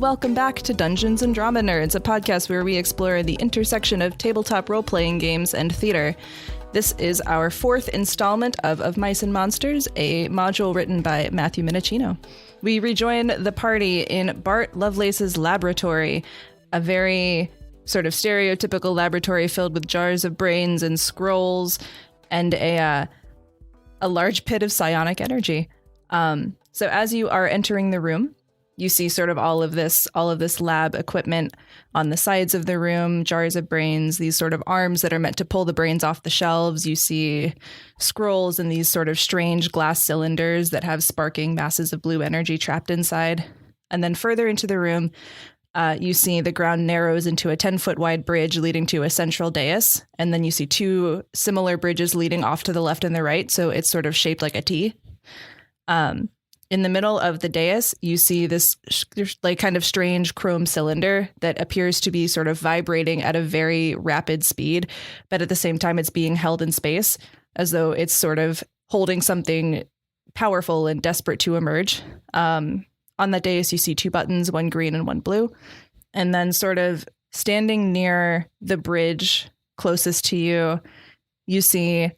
welcome back to Dungeons and Drama Nerds, a podcast where we explore the intersection of tabletop role-playing games and theater. This is our fourth installment of Mice and Monsters, a module written by Matthew Minnicino. We rejoin the party in Bart Lovelace's laboratory, a very sort of stereotypical laboratory filled with jars of brains and scrolls and a large pit of psionic energy. So as you are entering the room, you see sort of all of this lab equipment on the sides of the room, jars of brains, these sort of arms that are meant to pull the brains off the shelves. You see scrolls and these sort of strange glass cylinders that have sparking masses of blue energy trapped inside. And then further into the room, you see the ground narrows into a 10-foot wide bridge leading to a central dais. And then you see two similar bridges leading off to the left and the right. So it's sort of shaped like a T. In the middle of the dais, you see this like kind of strange chrome cylinder that appears to be sort of vibrating at a very rapid speed, but at the same time it's being held in space as though it's sort of holding something powerful and desperate to emerge. On the dais, you see two buttons, one green and one blue. And then sort of standing near the bridge closest to you, you see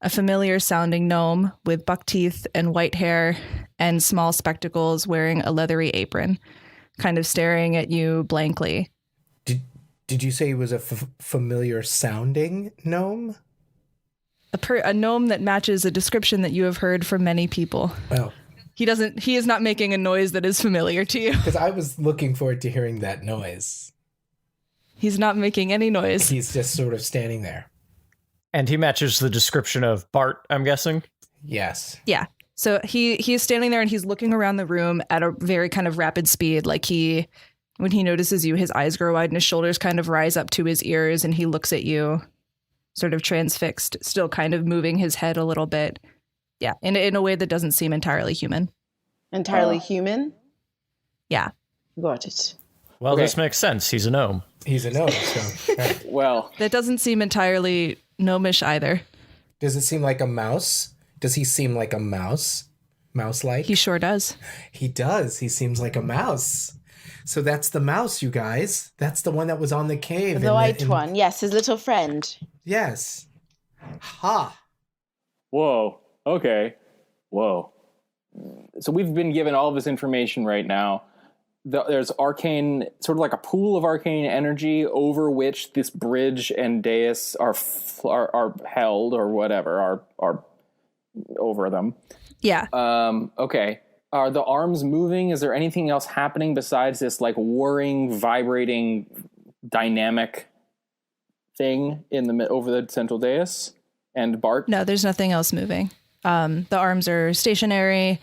a familiar sounding gnome with buck teeth and white hair and small spectacles, wearing a leathery apron, kind of staring at you blankly. Did you say he was a familiar sounding gnome? A gnome that matches a description that you have heard from many people. Oh. He is not making a noise that is familiar to you. Because I was looking forward to hearing that noise. He's not making any noise. He's just sort of standing there. And he matches the description of Bart, I'm guessing? Yes. Yeah. So he is standing there and he's looking around the room at a very kind of rapid speed. Like when he notices you, his eyes grow wide and his shoulders kind of rise up to his ears and he looks at you sort of transfixed, still kind of moving his head a little bit. Yeah. In a way that doesn't seem entirely human. Entirely human? Yeah. Got it. Well, This makes sense. He's a gnome. He's a gnome. So, right. Well, that doesn't seem entirely gnomish either. Does it seem like a mouse? Does he seem like a mouse? Mouse-like? He sure does. He does. He seems like a mouse. So that's the mouse, you guys. That's the one that was on the cave. The white one. Yes, his little friend. Yes. Ha. Whoa. Okay. Whoa. So we've been given all of this information right now. There's arcane, sort of like a pool of arcane energy over which this bridge and dais are held or whatever, are over them. Yeah. Okay. Are the arms moving? Is there anything else happening besides this like whirring, vibrating, dynamic thing over the central dais and Bart? No, there's nothing else moving. The arms are stationary.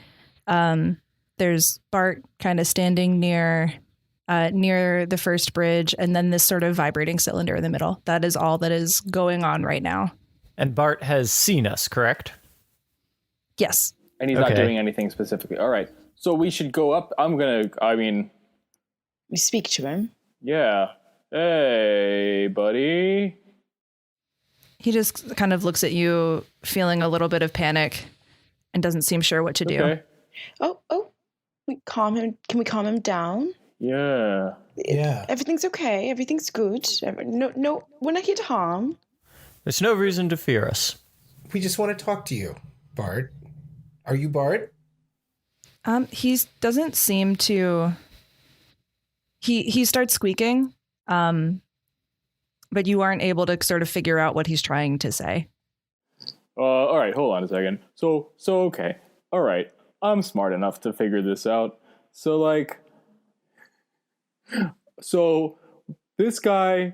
There's Bart kind of standing near the first bridge, and then this sort of vibrating cylinder in the middle. That is all that is going on right now. And Bart has seen us, correct? Yes. And he's not doing anything specifically. All right. So we should go up. We speak to him. Yeah. Hey, buddy. He just kind of looks at you, feeling a little bit of panic, and doesn't seem sure what to do. Okay. Oh. We calm him. Can we calm him down? Yeah. Everything's okay. Everything's good. No, we're not here to harm. There's no reason to fear us. We just want to talk to you, Bart. Are you Bart? He doesn't seem to. He starts squeaking, but you aren't able to sort of figure out what he's trying to say. All right, hold on a second. So okay. All right. I'm smart enough to figure this out. So this guy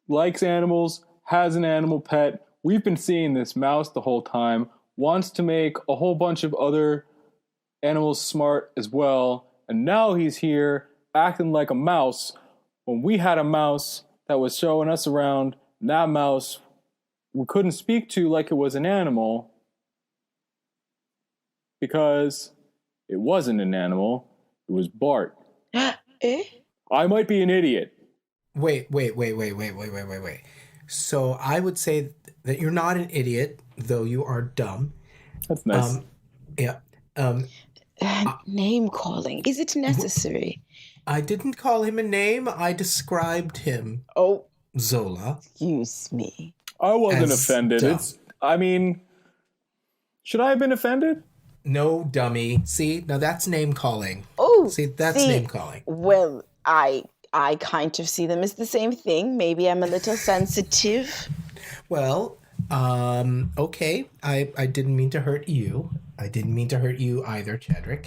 likes animals, has an animal pet. We've been seeing this mouse the whole time, wants to make a whole bunch of other animals smart as well. And now he's here acting like a mouse when we had a mouse that was showing us around. And that mouse we couldn't speak to like it was an animal. Because it wasn't an animal, it was Bart. Eh? I might be an idiot. Wait. So I would say that you're not an idiot, though you are dumb. That's nice. Yeah. Name calling. Is it necessary? I didn't call him a name. I described him, Oh, Zola. excuse me. I wasn't As offended. dumb. Should I have been offended? No, dummy. See, now that's name calling. Oh, See, that's name calling. Well, I kind of see them as the same thing. Maybe I'm a little sensitive. Well, okay. I didn't mean to hurt you. I didn't mean to hurt you either, Chadrick.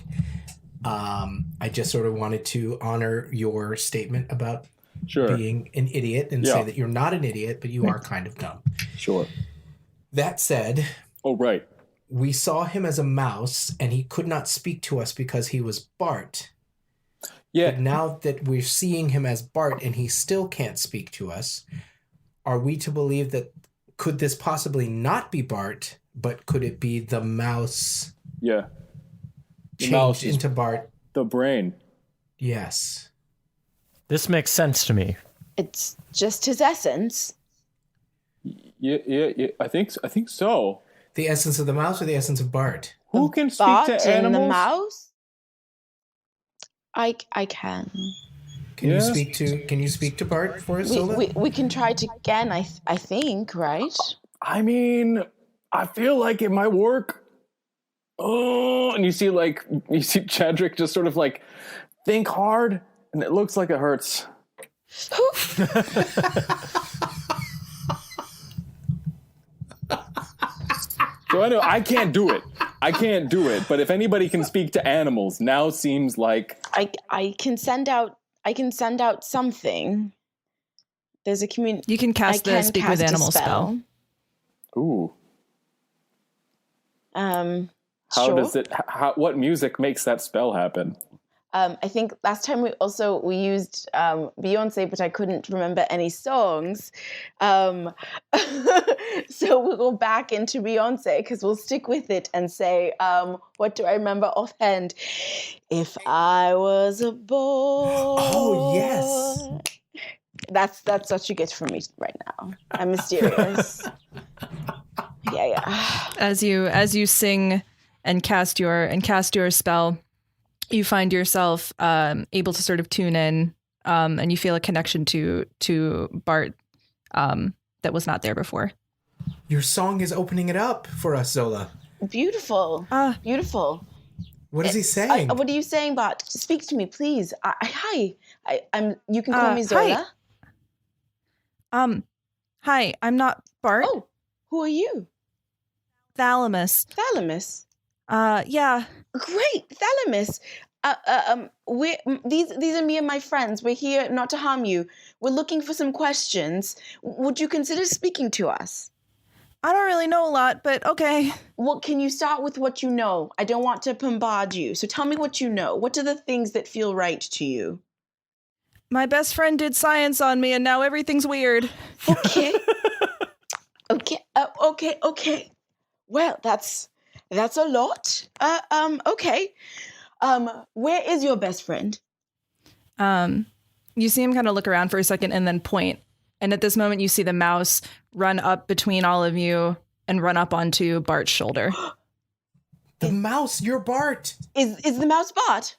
I just sort of wanted to honor your statement about being an idiot and say that you're not an idiot, but you are kind of dumb. Sure. That said... Oh, right. We saw him as a mouse, and he could not speak to us because he was Bart. Yeah. But now that we're seeing him as Bart and he still can't speak to us, are we to believe that could this possibly not be Bart, but could it be the mouse? Yeah. The Changed mouse into Bart? The brain. Yes. This makes sense to me. It's just his essence. Yeah. I think so. The essence of the mouse or the essence of Bart? Who can speak Bart to and animals? the mouse? I can. Can you speak to Bart for us, Zola? We can try it again, I think, right? I mean, I feel like it might work. Oh, and you see Chadrick just sort of like think hard, and it looks like it hurts. So anyway, I can't do it. But if anybody can speak to animals, now seems like I can send out something. There's a community. You can cast the speak with animals spell. Ooh. How How does it? What music makes that spell happen? I think last time we used Beyonce, but I couldn't remember any songs. So we'll go back into Beyonce because we'll stick with it and say, what do I remember offhand? If I was a boy. Oh, yes. That's what you get from me right now. I'm mysterious. Yeah. As you sing and cast your spell, you find yourself able to sort of tune in, and you feel a connection to Bart that was not there before. Your song is opening it up for us, Zola. Beautiful. Beautiful. What is he saying? What are you saying, Bart? Speak to me, please. Hi. I'm. You can call me Zola. Hi. Hi. I'm not Bart. Oh, who are you? Thalamus. Thalamus. Yeah. Great, Thalamus. These are me and my friends. We're here not to harm you. We're looking for some questions. Would you consider speaking to us? I don't really know a lot, but okay. Well, can you start with what you know? I don't want to bombard you. So tell me what you know. What are the things that feel right to you? My best friend did science on me, and now everything's weird. Okay. Okay. Well, that's a lot. Okay. Where is your best friend? You see him kind of look around for a second and then point. And at this moment, you see the mouse run up between all of you and run up onto Bart's shoulder. The mouse, you're Bart. Is the mouse Bart?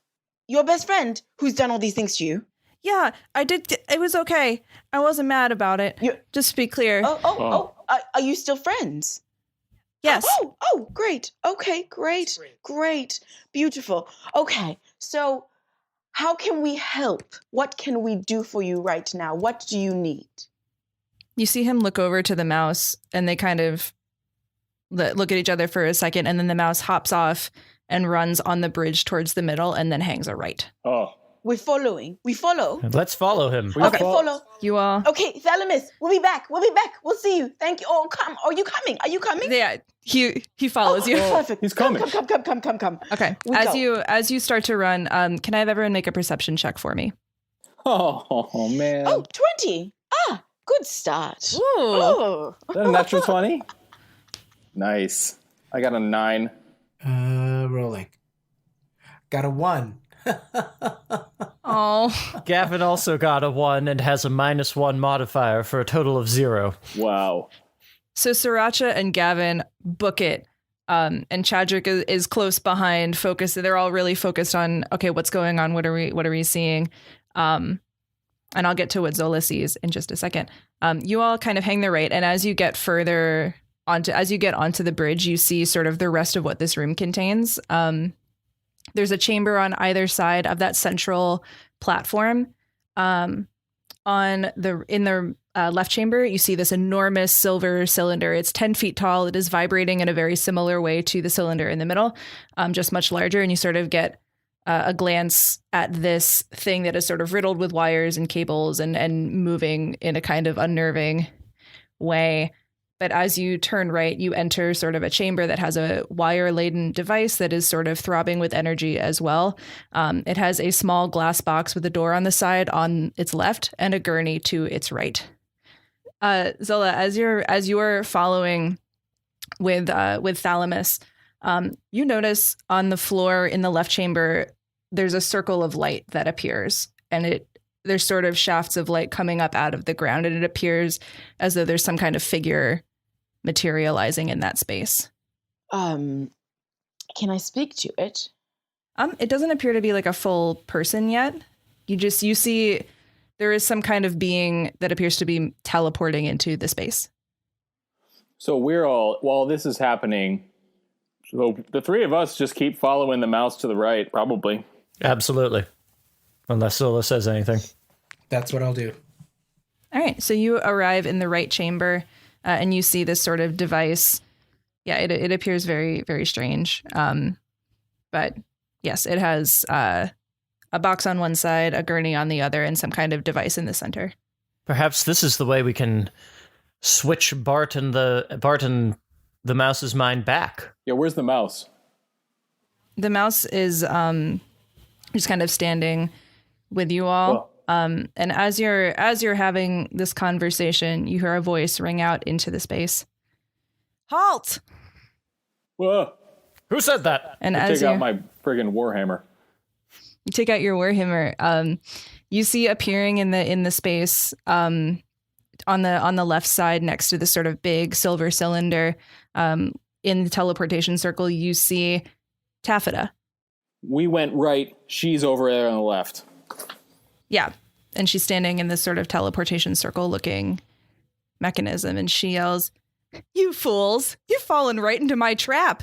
Your best friend who's done all these things to you? Yeah, I did. It was okay. I wasn't mad about it. Just to be clear. Are you still friends? Yes. Oh, great. Okay, great. Beautiful. Okay, so how can we help? What can we do for you right now? What do you need? You see him look over to the mouse, and they kind of look at each other for a second, and then the mouse hops off and runs on the bridge towards the middle and then hangs a right. Oh. We're following. We follow. Let's follow him. Okay, follow. You all. Okay, Thalamus, we'll be back. We'll see you. Thank you. Oh, come. Are you coming? Yeah, he follows you. Perfect. He's coming. Come. Okay. As you start to run, can I have everyone make a perception check for me? Oh man. Oh, 20. Good start. Ooh. Oh. Is that a natural 20? Nice. I got a 9. Rolling. Got a 1. Oh. Gavin also got a 1 and has a -1 modifier for a total of 0. Wow. So Sriracha and Gavin book it And Chadrick is close behind, focused. They're all really focused on, okay, what's going on? What are we seeing? And I'll get to what Zola sees in just a second. You all kind of hang the right, and as you get further onto the bridge, you see sort of the rest of what this room contains. There's a chamber on either side of that central platform. In the left chamber, you see this enormous silver cylinder. It's 10 feet tall. It is vibrating in a very similar way to the cylinder in the middle, just much larger. And you sort of get a glance at this thing that is sort of riddled with wires and cables and moving in a kind of unnerving way. But as you turn right, you enter sort of a chamber that has a wire-laden device that is sort of throbbing with energy as well. It has a small glass box with a door on the side on its left and a gurney to its right. Zola, as you're following with Thalamus, you notice on the floor in the left chamber there's a circle of light that appears, and there's sort of shafts of light coming up out of the ground, and it appears as though there's some kind of figure materializing in that space. Can I speak to it? It doesn't appear to be like a full person yet. You see there is some kind of being that appears to be teleporting into the space. So while this is happening, so the three of us just keep following the mouse to the right, probably. Absolutely. Unless Zola says anything. That's what I'll do. All right. So you arrive in the right chamber and you see this sort of device. Yeah, it appears very, very strange. But yes, it has a box on one side, a gurney on the other, and some kind of device in the center. Perhaps this is the way we can switch Bart and the mouse's mind back. Yeah, where's the mouse? The mouse is just kind of standing with you all. And as you're having this conversation, you hear a voice ring out into the space. Halt! Whoa. Who said that? And I as take out my friggin' warhammer. You take out your warhammer. You see appearing in the space on the left side next to the sort of big silver cylinder. In the teleportation circle, you see Taffeta. We went right. She's over there on the left. Yeah. And she's standing in this sort of teleportation circle looking mechanism. And she yells, "You fools, you've fallen right into my trap.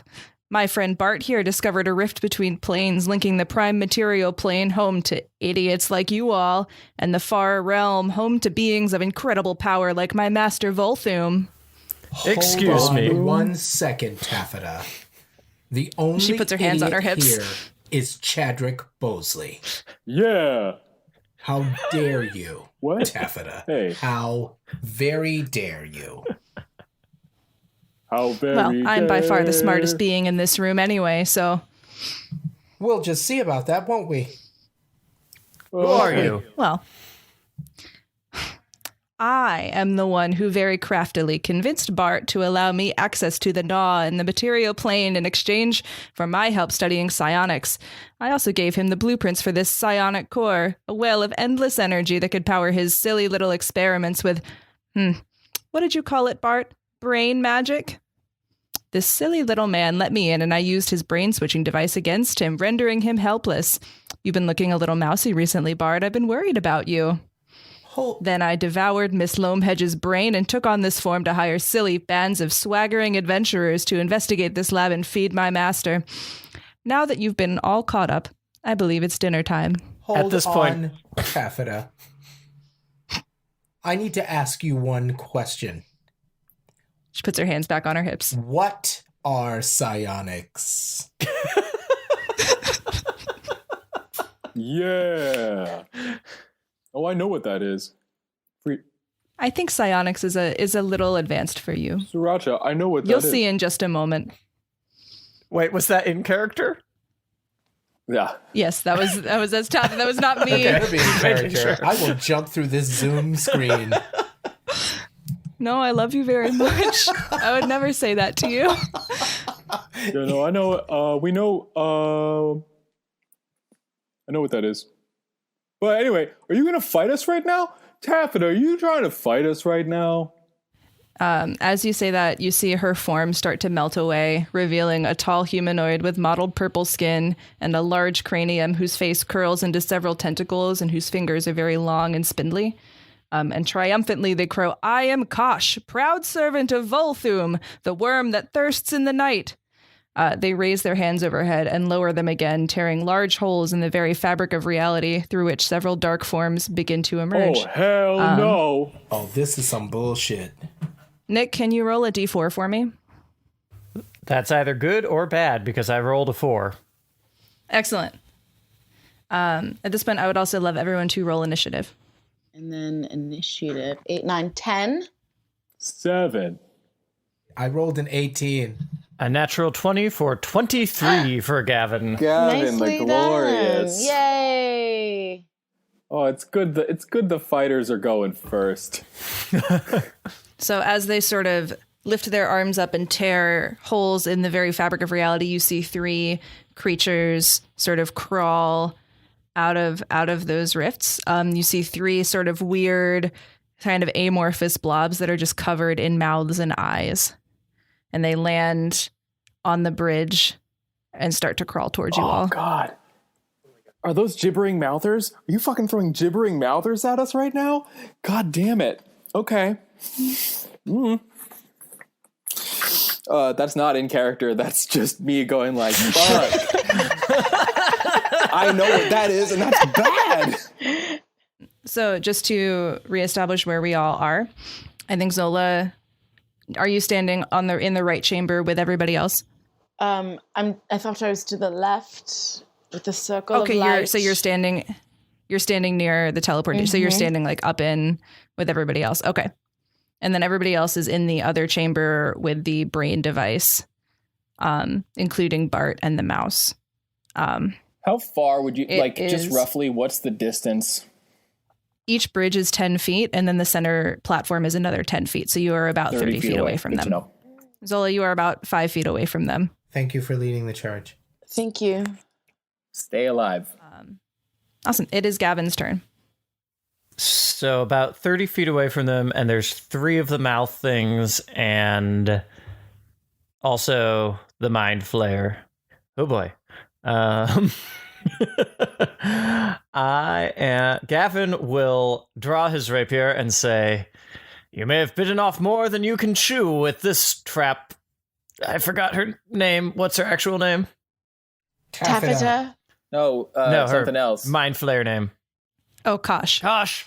My friend Bart here discovered a rift between planes linking the prime material plane home to idiots like you all and the far realm home to beings of incredible power like my master Volthoom." Excuse Hold on me. 1 second, Taffeta. The only She puts her hands on her hips. here is Chadrick Bosley. Yeah. How dare you, What? Taffeta? Hey. How very dare you? How very Well, I'm by far the dare- smartest being in this room anyway, so... We'll just see about that, won't we? Who are you? Well, I am the one who very craftily convinced Bart to allow me access to the Gnaw and the material plane in exchange for my help studying psionics. I also gave him the blueprints for this psionic core, a well of endless energy that could power his silly little experiments with, what did you call it, Bart? Brain magic? This silly little man let me in and I used his brain-switching device against him, rendering him helpless. You've been looking a little mousy recently, Bart. I've been worried about you. Then I devoured Miss Lomehedge's brain and took on this form to hire silly bands of swaggering adventurers to investigate this lab and feed my master. Now that you've been all caught up, I believe it's dinner time. Hold this on, point- Taffeta. I need to ask you one question. She puts her hands back on her hips. What are psionics? Yeah. Oh, I know what that is. I think psionics is a little advanced for you. Sriracha, I know what that You'll is. see in just a moment. Wait, was that in character? Yeah. Yes, that was as tough. That was not me. Better be in character. Sure. I will jump through this Zoom screen. No, I love you very much. I would never say that to you. Yeah, no, I know. We know. I know what that is. But anyway, are you going to fight us right now? Taffet, are you trying to fight us right now? As you say that, you see her form start to melt away, revealing a tall humanoid with mottled purple skin and a large cranium whose face curls into several tentacles and whose fingers are very long and spindly. And triumphantly they crow, "I am Kosh, proud servant of Volthum, the worm that thirsts in the night." They raise their hands overhead and lower them again, tearing large holes in the very fabric of reality through which several dark forms begin to emerge. Oh, hell no. Oh, this is some bullshit. Nick, can you roll a d4 for me? That's either good or bad because I rolled a 4. Excellent. At this point, I would also love everyone to roll initiative. And then initiative. 8, 9, 10. 7. I rolled an 18. A natural 20 for 23 for Gavin. Gavin the Nicely Glorious. done. Yay. Oh, it's good the fighters are going first. So as they sort of lift their arms up and tear holes in the very fabric of reality, you see 3 creatures sort of crawl out of those rifts. You see 3 sort of weird, kind of amorphous blobs that are just covered in mouths and eyes. And they land on the bridge and start to crawl towards you all. Oh, God. Are those gibbering mouthers? Are you fucking throwing gibbering mouthers at us right now? God damn it. Okay. That's not in character. That's just me going like, fuck. I know what that is, and that's bad. So just to reestablish where we all are, I think Zola, are you standing in the right chamber with everybody else? I thought I was to the left with the circle of light. So you're standing near the teleportation. So you're standing like up in with everybody else. Okay. And then everybody else is in the other chamber with the brain device, including Bart and the mouse. How far would you, just roughly, what's the distance? Each bridge is 10 feet, and then the center platform is another 10 feet. So you are about 30 feet away from them. Zola, you are about 5 feet away from them. Thank you for leading the charge. Thank you. Stay alive. Awesome. It is Gavin's turn. So about 30 feet away from them, and there's 3 of the mouth things, and also the mind flare. Oh boy. Gavin will draw his rapier and say, "You may have bitten off more than you can chew with this trap." I forgot her name. What's her actual name? Taffeta? No, something else. Mind flare name. Oh, Kosh. Kosh.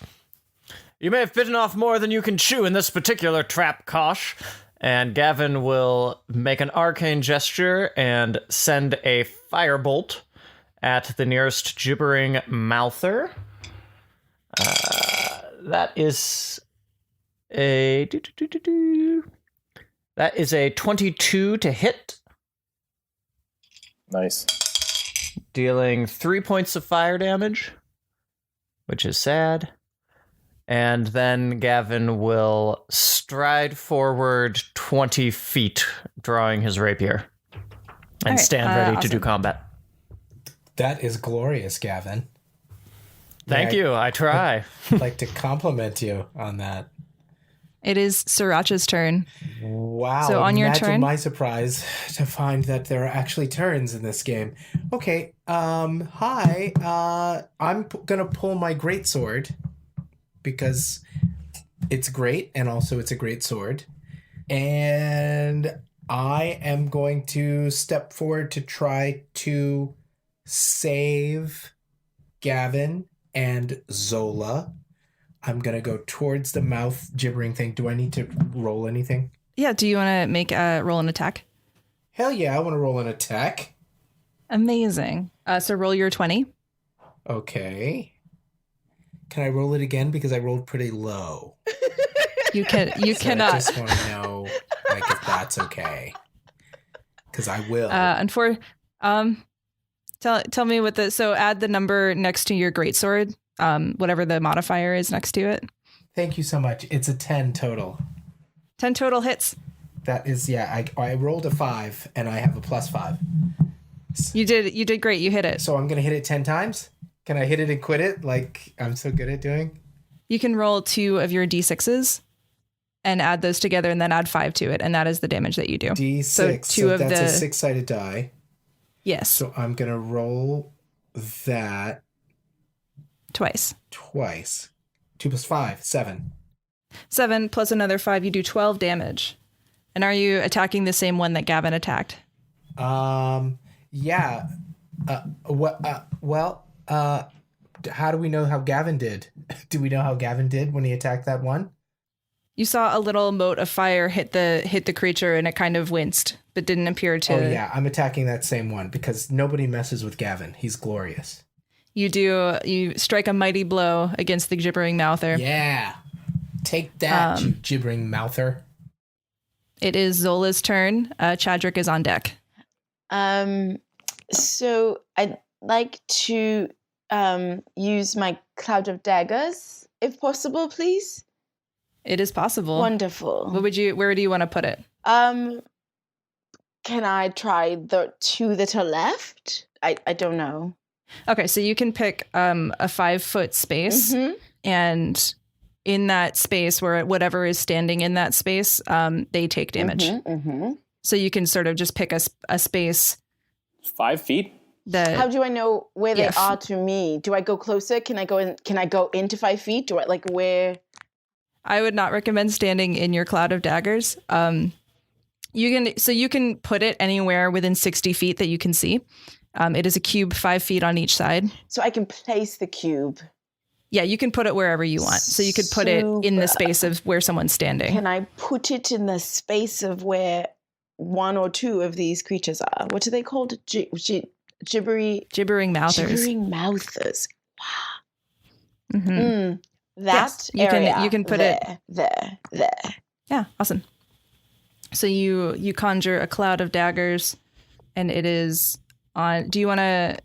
You may have bitten off more than you can chew in this particular trap, Kosh. And Gavin will make an arcane gesture and send a firebolt at the nearest gibbering mouther. That is a 22 to hit. Nice. Dealing 3 points of fire damage, which is sad. And then Gavin will stride forward 20 feet, drawing his rapier, and stand ready to do combat. That is glorious, Gavin. Thank you. I try. I'd like to compliment you on that. It is Sriracha's turn. Wow. So on your imagine turn, my surprise to find that there are actually turns in this game. Okay. Hi. I'm gonna pull my greatsword because it's great, and also it's a great sword. And I am going to step forward to try to save Gavin and Zola. I'm going to go towards the mouth gibbering thing. Do I need to roll anything? Yeah, do you want to make a roll an attack? Hell yeah, I want to roll an attack. Amazing. So roll your 20. Okay. Can I roll it again? Because I rolled pretty low. You cannot. I just want to know if that's okay. Because I will. Tell me what so add the number next to your greatsword, whatever the modifier is next to it. Thank you so much. It's a 10 total. 10 total hits. That is, yeah, I rolled a 5 and I have a +5. You did great. You hit it. So I'm going to hit it 10 times? Can I hit it and quit it like I'm so good at doing? You can roll 2 of your D6s and add those together and then add 5 to it. And that is the damage that you do. D6. So that's a 6-sided die. Yes. So I'm going to roll that twice. 2 plus 5, 7. 7 plus another 5, you do 12 damage. And are you attacking the same one that Gavin attacked? Yeah. Well, how do we know how Gavin did? Do we know how Gavin did when he attacked that one? You saw a little mote of fire hit the creature, and it kind of winced, but didn't appear to. Oh yeah, I'm attacking that same one because nobody messes with Gavin. He's glorious. You strike a mighty blow against the gibbering mouther. Yeah, take that, you gibbering mouther. It is Zola's turn. Chadrick is on deck. So I'd like to use my cloud of daggers, if possible, please. It is possible. Wonderful. Where do you want to put it? Can I try the 2 that are left? I don't know. Okay, so you can pick a 5-foot space, and in that space, where whatever is standing in that space, they take damage. So you can sort of just pick a space. 5 feet? How do I know where they are to me? Do I go closer? Can I go in? Can I go into 5 feet? Do I like where? I would not recommend standing in your cloud of daggers. You can put it anywhere within 60 feet that you can see. It is a cube 5 feet on each side. So I can place the cube. Yeah, you can put it wherever you want. So you could put it in the space of where someone's standing. Can I put it in the space of where 1 or 2 of these creatures are? What are they called? Gibbering mouthers. Gibbering mouthers. Wow. That area. You can put there, it there. Yeah, awesome. So you conjure a cloud of daggers, and it is on. Do you want to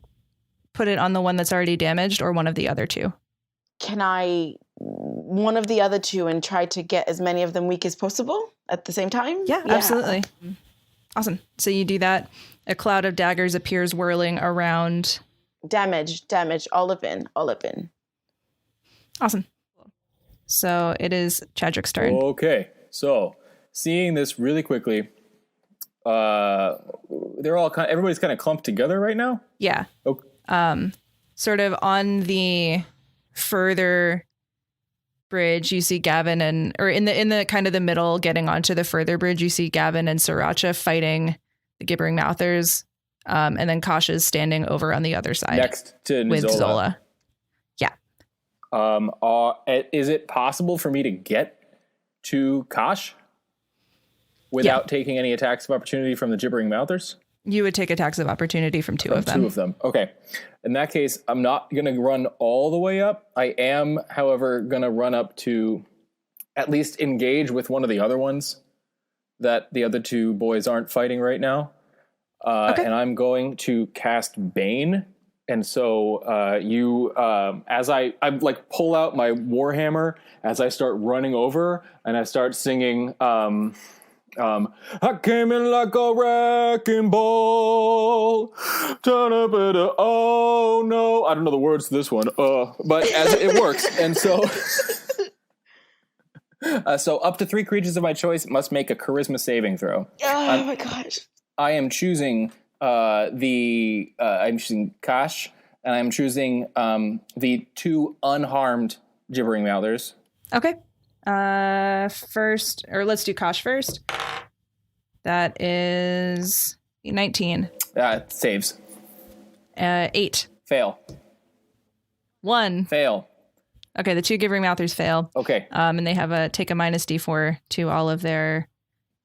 put it on the one that's already damaged, or one of the other 2? Can I one of the other 2 and try to get as many of them weak as possible at the same time? Yeah, absolutely. Awesome. So you do that. A cloud of daggers appears whirling around. Damage, all of in. Awesome. So it is Chadrick's turn. Okay, so seeing this really quickly, everybody's kind of clumped together right now. Yeah. Okay. Sort of on the further bridge, you see Gavin in the kind of the middle, getting onto the further bridge, you see Gavin and Sriracha fighting the gibbering mouthers, and then Kasha's standing over on the other side next to Nokuzola. With Zola. Is it possible for me to get to Kosh without taking any attacks of opportunity from the gibbering mouthers? You would take attacks of opportunity from 2 of them. 2 of them. Okay. In that case, I'm not going to run all the way up. I am, however, going to run up to at least engage with one of the other ones that the other 2 boys aren't fighting right now. Okay. And I'm going to cast Bane. And so as I like pull out my Warhammer, as I start running over and I start singing, I came in like a wrecking ball, turn up at a, oh no. I don't know the words to this one, but as it works. And so, so up to 3 creatures of my choice must make a charisma saving throw. Oh my gosh. I am choosing I'm choosing Kash, and I'm choosing the 2 unharmed gibbering mouthers. Okay. First, or let's do Kash first. That is 19. Saves. 8. Fail. 1. Fail. Okay, the 2 gibbering mouthers fail. Okay. And they have take a minus D4 to all of their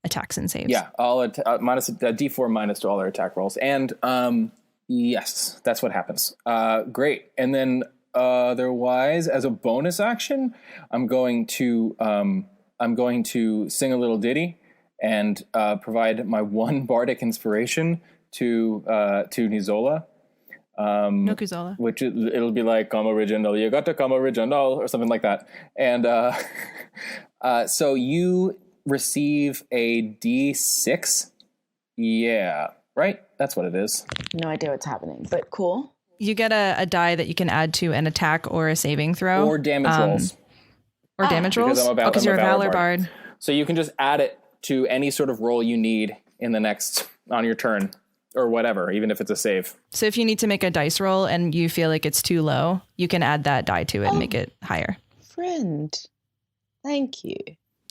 attacks and saves. Yeah, minus D4 minus to all their attack rolls, and yes, that's what happens. Great, and then otherwise, as a bonus action, I'm going to sing a little ditty and provide my 1 bardic inspiration to Nokuzola. Nokuzola. Which it'll be like, come original, you got to come original, or something like that. And so you receive a D6. Yeah, right? That's what it is. No idea what's happening, but cool. You get a die that you can add to an attack or a saving throw. Or damage rolls. Or damage rolls? Because I'm a you're a Valor Bard. So you can just add it to any sort of roll you need on your turn or whatever, even if it's a save. So if you need to make a dice roll and you feel like it's too low, you can add that die to it and make it higher. Friend, thank you.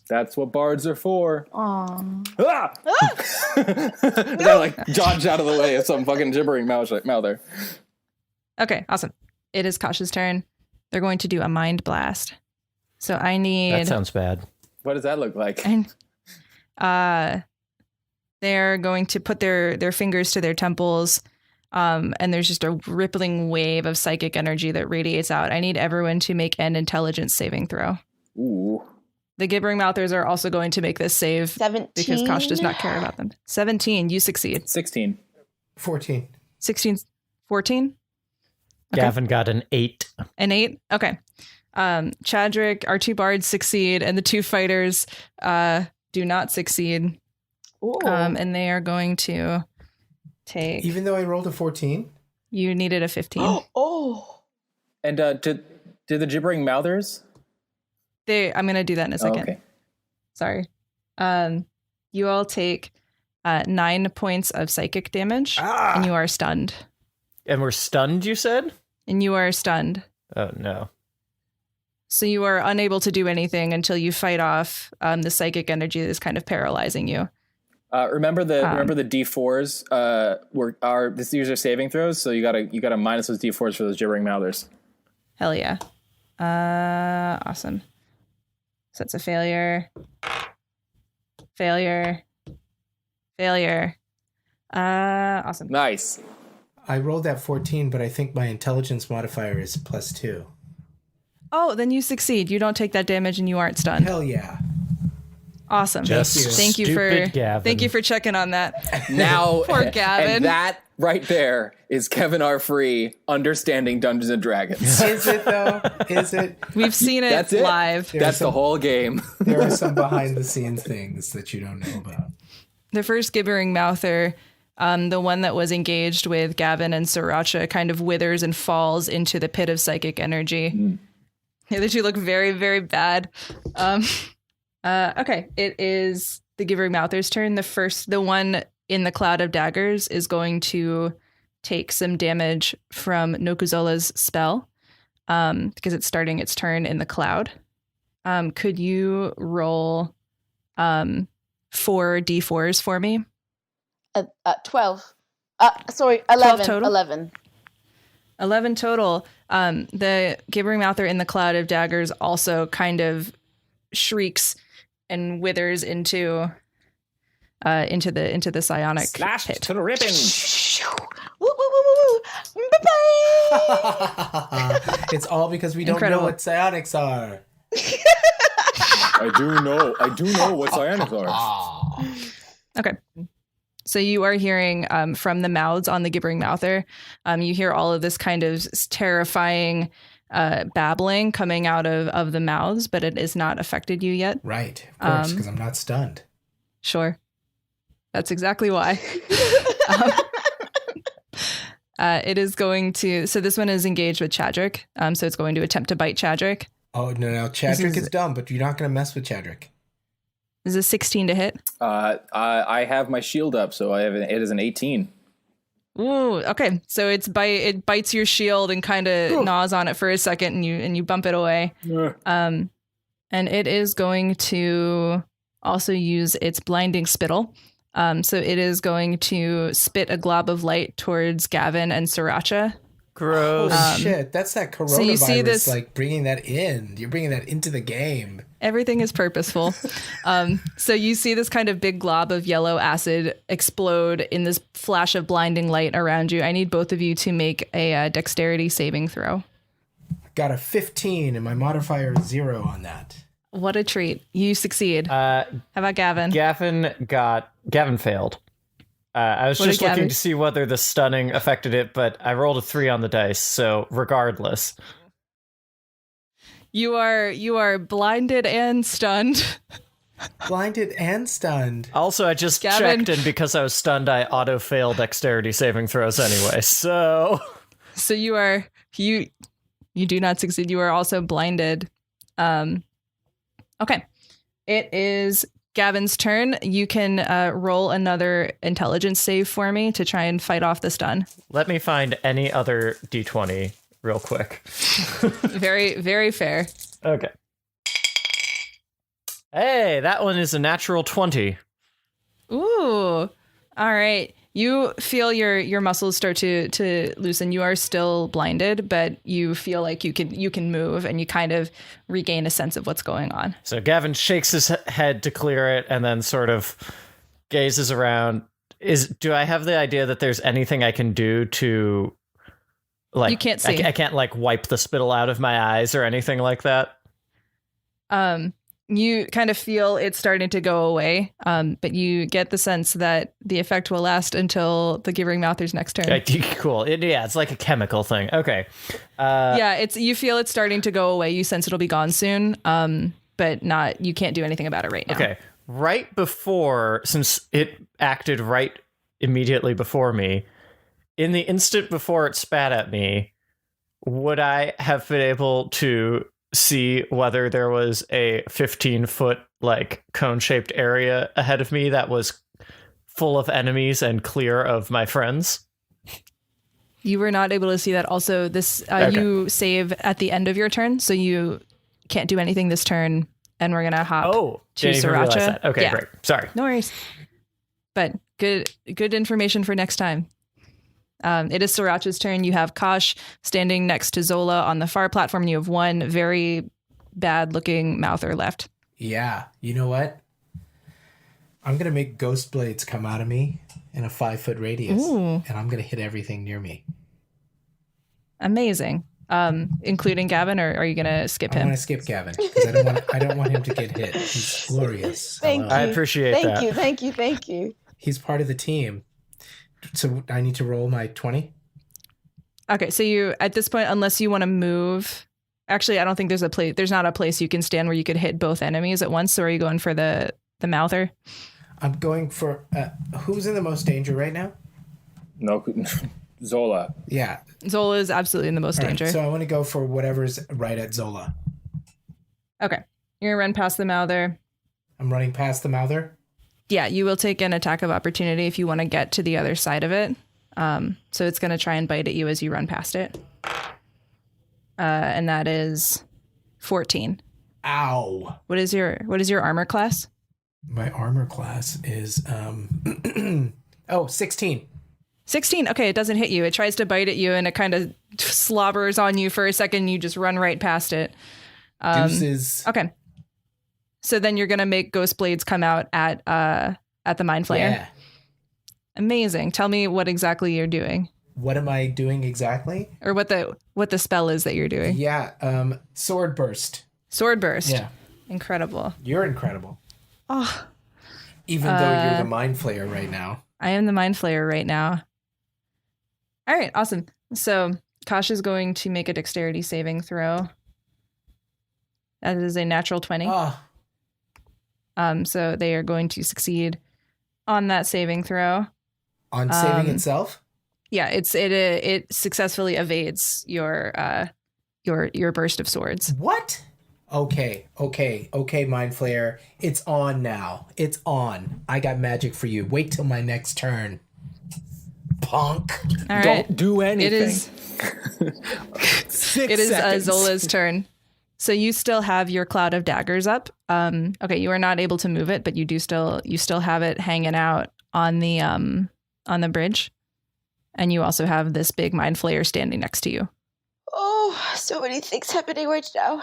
That's what bards are for. Aww. Ah! That like dodged out of the way of some fucking gibbering mouther. Okay, awesome. It is Kosh's turn. They're going to do a mind blast. So I need... That sounds bad. What does that look like? They're going to put their fingers to their temples, and there's just a rippling wave of psychic energy that radiates out. I need everyone to make an intelligence saving throw. Ooh. The gibbering mouthers are also going to make this save 17. because Kosh does not care about them. 17, you succeed. 16. 14. 16, 14? Okay. Gavin got an 8. An 8? Okay. Chadrick, our 2 bards succeed, and the 2 fighters do not succeed. Ooh. And they are going to take... Even though I rolled a 14? You needed a 15. Oh. And did the gibbering mouthers? I'm going to do that in a second. Okay. Sorry. You all take 9 points of psychic damage, and you are stunned. And we're stunned, you said? And you are stunned. Oh, no. So you are unable to do anything until you fight off the psychic energy that is kind of paralyzing you. Remember the D4s these are saving throws, so you gotta minus those D4s for those gibbering mouthers. Hell yeah. Awesome. So that's a failure. Failure. Awesome. Nice. I rolled that 14, but I think my intelligence modifier is +2. Oh, then you succeed. You don't take that damage and you aren't stunned. Hell yeah. Awesome. Just Thank you stupid Gavin. Thank you for checking on that. Now, Poor Gavin. And that right there is Kevin R. Free understanding Dungeons and Dragons. Is it though? Is it? We've seen it That's it. live. That's the whole game. There are some behind the scenes things that you don't know about. The first gibbering mouther, the one that was engaged with Gavin and Sriracha, kind of withers and falls into the pit of psychic energy. The other 2 look very, very bad. Okay, it is the gibbering mouther's turn. The one in the cloud of daggers is going to take some damage from Nokuzola's spell because it's starting its turn in the cloud. Could you roll 4 d4s for me? 12. Sorry, 11. 12 total? 11. 11 total. The gibbering mouther in the cloud of daggers also kind of shrieks and withers into the psionic Slashed pit. to the ribbon. Woo, woo, woo, woo, woo. Bye-bye. It's all because we don't Incredible. know what psionics are. I do know what psionics are. Okay. So you are hearing from the mouths on the gibbering mouther. You hear all of this kind of terrifying babbling coming out of the mouths, but it has not affected you yet. Right, of course, because I'm not stunned. Sure. That's exactly why. It is going to... So this one is engaged with Chadrick. So it's going to attempt to bite Chadrick. Oh, no, Chadrick is dumb, but you're not going to mess with Chadrick. Is a 16 to hit? I have my shield up, so it is an 18. Ooh, okay. So it bites your shield and kind of gnaws on it for a second, and you bump it away. And it is going to also use its blinding spittle. So it is going to spit a glob of light towards Gavin and Sriracha. Gross. Holy shit, that's that coronavirus, so you see this, like bringing that in. You're bringing that into the game. Everything is purposeful. So you see this kind of big glob of yellow acid explode in this flash of blinding light around you. I need both of you to make a dexterity saving throw. Got a 15, and my modifier is 0 on that. What a treat. You succeed. How about Gavin? Gavin failed. I was What just did Gavin- looking to see whether the stunning affected it, but I rolled a 3 on the dice, so regardless. You are blinded and stunned. Blinded and stunned. Also, I just Gavin- checked, and because I was stunned, I auto-failed dexterity saving throws anyway, so... So you do not succeed. You are also blinded. Okay. It is Gavin's turn. You can roll another intelligence save for me to try and fight off the stun. Let me find any other d20 real quick. Very, very fair. Okay. Hey, that one is a natural 20. Ooh. All right. You feel your muscles start to loosen. You are still blinded, but you feel like you can move, and you kind of regain a sense of what's going on. So Gavin shakes his head to clear it, and then sort of gazes around. Do I have the idea that there's anything I can do to, like, you can't see? I can't like wipe the spittle out of my eyes or anything like that. You kind of feel it starting to go away, but you get the sense that the effect will last until the Gibbering Mouther's next turn. Cool. It's like a chemical thing. Okay. You feel it's starting to go away. You sense it'll be gone soon, but you can't do anything about it right now. Okay. Right before, since it acted right immediately before me, in the instant before it spat at me, would I have been able to see whether there was a 15-foot like cone-shaped area ahead of me that was full of enemies and clear of my friends? You were not able to see that. Also, this Okay. You save at the end of your turn, so you can't do anything this turn, and we're gonna hop to didn't even realize Sriracha. that. Okay, Yeah. great. Sorry. No worries. But good information for next time. It is Sriracha's turn. You have Kosh standing next to Zola on the far platform. You have one very bad-looking mouther left. Yeah, you know what? I'm going to make ghost blades come out of me in a 5-foot radius. Ooh. And I'm going to hit everything near me. Amazing. Including Gavin, or are you going to skip I him? want to skip Gavin because I don't want him to get hit. He's glorious. Thank Hello. I appreciate that. Thank you. He's part of the team. So I need to roll my 20? Okay, so you, at this point, unless you want to move... Actually, I don't think there's not a place you can stand where you could hit both enemies at once, so are you going for the mouther? I'm going for... who's in the most danger right now? No, Zola. Yeah. Zola is absolutely in the most All right, danger. so I want to go for whatever's right at Zola. Okay, you're going to run past the mouther. I'm running past the mouther. Yeah, you will take an attack of opportunity if you want to get to the other side of it. So it's going to try and bite at you as you run past it. And that is 14. Ow. What is your armor class? My armor class is 16. 16. Okay, it doesn't hit you. It tries to bite at you and it kind of slobbers on you for a second. You just run right past it. Deuces. Okay. So then you're going to make ghost blades come out at the Mind Flayer. Yeah. Amazing. Tell me what exactly you're doing, What am I doing exactly? or what the spell is that you're doing. Yeah, sword burst. Sword burst. Yeah. Incredible. You're incredible. Oh, Even though you're the mind flayer right now. I am the Mind Flayer right now. All right, awesome. So Kosh is going to make a dexterity saving throw. That is a natural 20. Oh, So they are going to succeed on that saving throw. on saving itself? Yeah, it successfully evades your burst of swords. What? Okay, mind flayer. It's on now. It's on. I got magic for you. Wait till my next turn. Punk. All right. Don't do anything. It is 6 seconds. Zola's turn. So you still have your cloud of daggers up. Okay, you are not able to move it, but you still have it hanging out on the bridge. And you also have this big mind flayer standing next to you. Oh, so many things happening right now.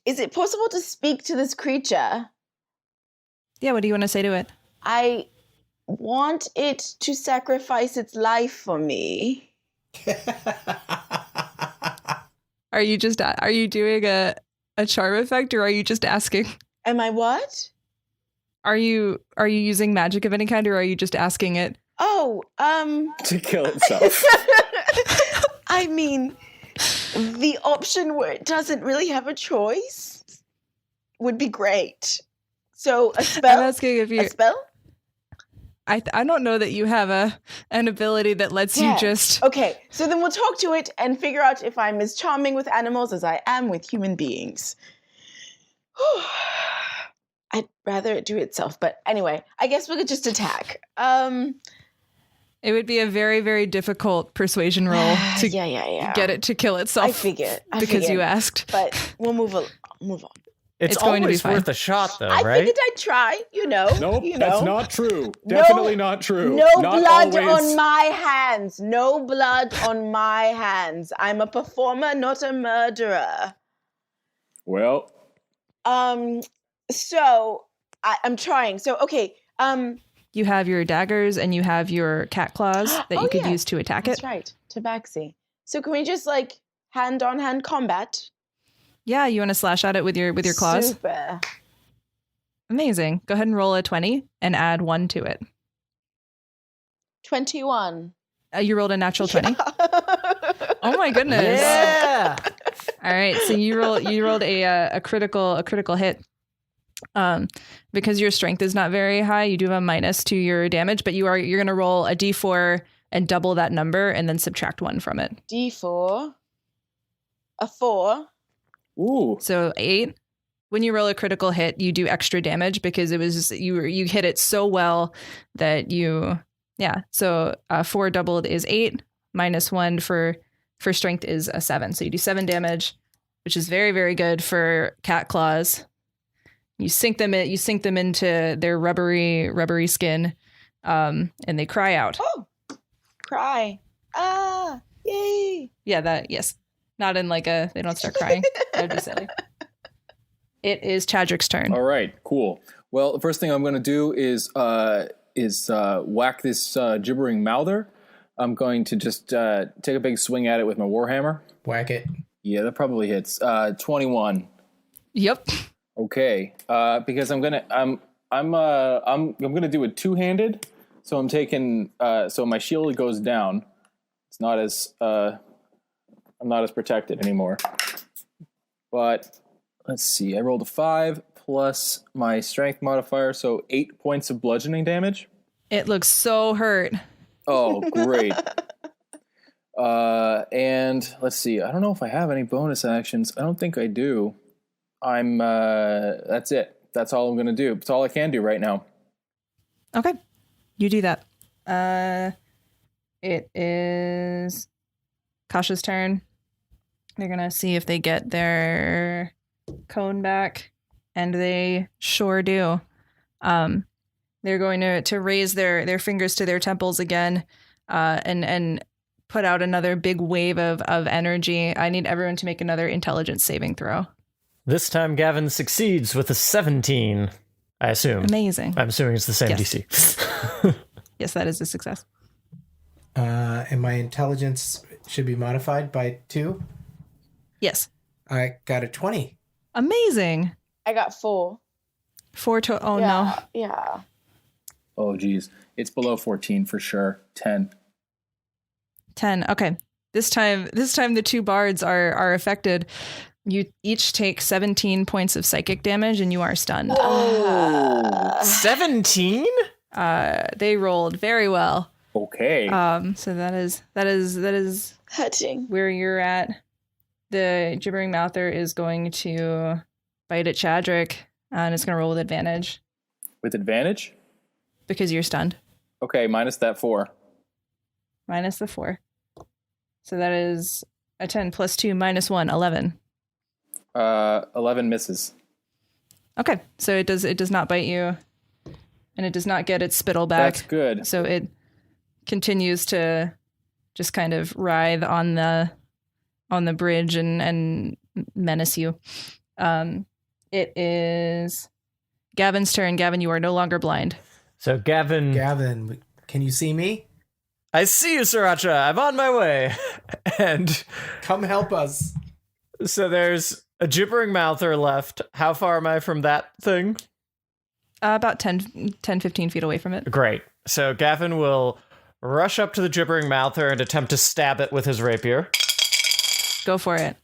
Is it possible to speak to this creature? Yeah, what do you want to say to it? I want it to sacrifice its life for me. Are you doing a charm effect, or are you just asking? Am I what? Are you using magic of any kind, or are you just asking it? Oh, To kill itself. I mean, the option where it doesn't really have a choice would be great. So a spell? I'm asking if you. A spell? I don't know that you have an ability that lets you just. Okay, so then we'll talk to it and figure out if I'm as charming with animals as I am with human beings. I'd rather it do itself. But anyway, I guess we could just attack. It would be a very, very difficult persuasion roll to get it to kill itself. I figured. Because you asked. But we'll move on. It's going to be always fine. worth a shot, though, I right? figured I'd try, Nope, you know. that's not true. Definitely not true. No Not blood always. on my hands. No blood on my hands. I'm a performer, not a murderer. Well, So I'm trying. So, okay. You have your daggers and you have your cat claws that you could use to attack That's it. right. Tabaxi. So can we just hand-on-hand combat? Yeah, you want to slash at it with your claws? Super. Amazing. Go ahead and roll a 20 and add 1 to it. 21. You rolled a natural 20. Oh my goodness. Yeah. All right, so you rolled a critical hit. Because your strength is not very high, you do have a minus to your damage, but you're going to roll a d4 and double that number and then subtract 1 from it. D4. A 4. ooh. So 8. When you roll a critical hit, you do extra damage because it was you hit it so well that So 4 doubled is 8 minus 1 for strength is a 7. So you do 7 damage, which is very, very good for cat claws. You sink them into their rubbery skin, and they cry out. Oh, cry. Ah, yay. Yeah, yes. Not in they don't start crying. That would be silly. It is Chadrick's turn. All right, cool. Well, the first thing I'm going to do is whack this gibbering mouther. I'm going to just take a big swing at it with my warhammer. Whack it. Yeah, that probably hits. 21. Yep. Okay, because I'm gonna do it two-handed. So I'm taking so my shield goes down. It's not as I'm not as protected anymore. But let's see. I rolled a 5 plus my strength modifier, so 8 points of bludgeoning damage. It looks so hurt. Oh, great. And let's see. I don't know if I have any bonus actions. I don't think I do. That's it. That's all I'm going to do. It's all I can do right now. Okay. You do that. It is Kasha's turn. They're going to see if they get their cone back, and they sure do. They're going to raise their fingers to their temples again, and put out another big wave of energy. I need everyone to make another intelligence saving throw. This time Gavin succeeds with a 17, I assume. Amazing. I'm assuming it's the same Yes. DC. Yes, that is a success. And my intelligence should be modified by 2. Yes. I got a 20. Amazing. I got 4. 4 to... Oh, yeah, no. Yeah. Oh, geez. It's below 14 for sure. 10. 10. Okay. This time the 2 bards are affected. You each take 17 points of psychic damage, and you are stunned. Oh. 17? They rolled very well. Okay. So that is Hurting. where you're at. The gibbering mouther is going to bite at Chadrick, and it's going to roll with advantage With advantage? because you're stunned. Okay, minus that 4. Minus the 4. So that is a 10 plus 2 minus 1, 11. 11 misses. Okay, so it does not bite you, and it does not get its spittle back. That's good. So it continues to just kind of writhe on the bridge and menace you. It is Gavin's turn. Gavin, you are no longer blind. So Gavin, Can you see me? I see you, Sriracha. I'm on my way. And Come help us. so there's a gibbering mouther left. How far am I from that thing? About 10, 15 feet away from it. Great. So Gavin will rush up to the gibbering mouther and attempt to stab it with his rapier. Go for it.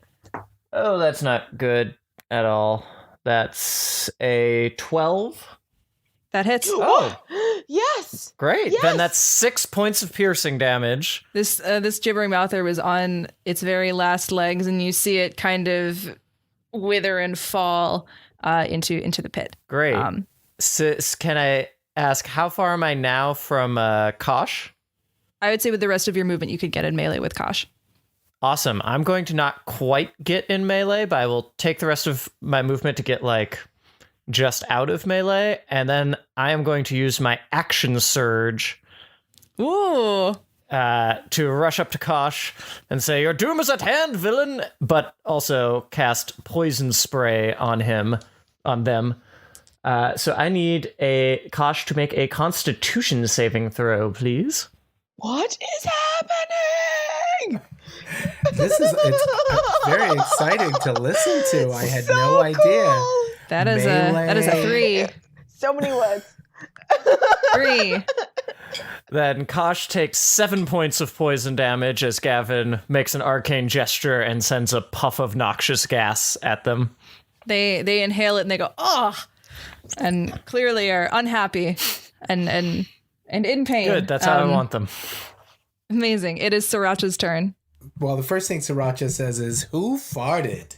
Oh, that's not good at all. That's a 12. That hits. Oh, Yes. great. Yes! Then that's 6 points of piercing damage. This gibbering mouther was on its very last legs, and you see it kind of wither and fall into the pit. Great. Can I ask, how far am I now from Kosh? I would say with the rest of your movement, you could get in melee with Kosh. Awesome. I'm going to not quite get in melee, but I will take the rest of my movement to get just out of melee, and then I am going to use my action surge. Ooh. To rush up to Kosh and say, "Your doom is at hand, villain!" But also cast poison spray on them. So I need a Kosh to make a Constitution saving throw, please. What is happening? It's very exciting to listen to. I had no idea. That is a 3. So many words. 3. Then Kosh takes 7 points of poison damage as Gavin makes an arcane gesture and sends a puff of noxious gas at them. They inhale it and they go, "Oh!" and clearly are unhappy and in pain. Good, that's how I want them. Amazing. It is Sriracha's turn. Well, the first thing Sriracha says is, "Who farted?"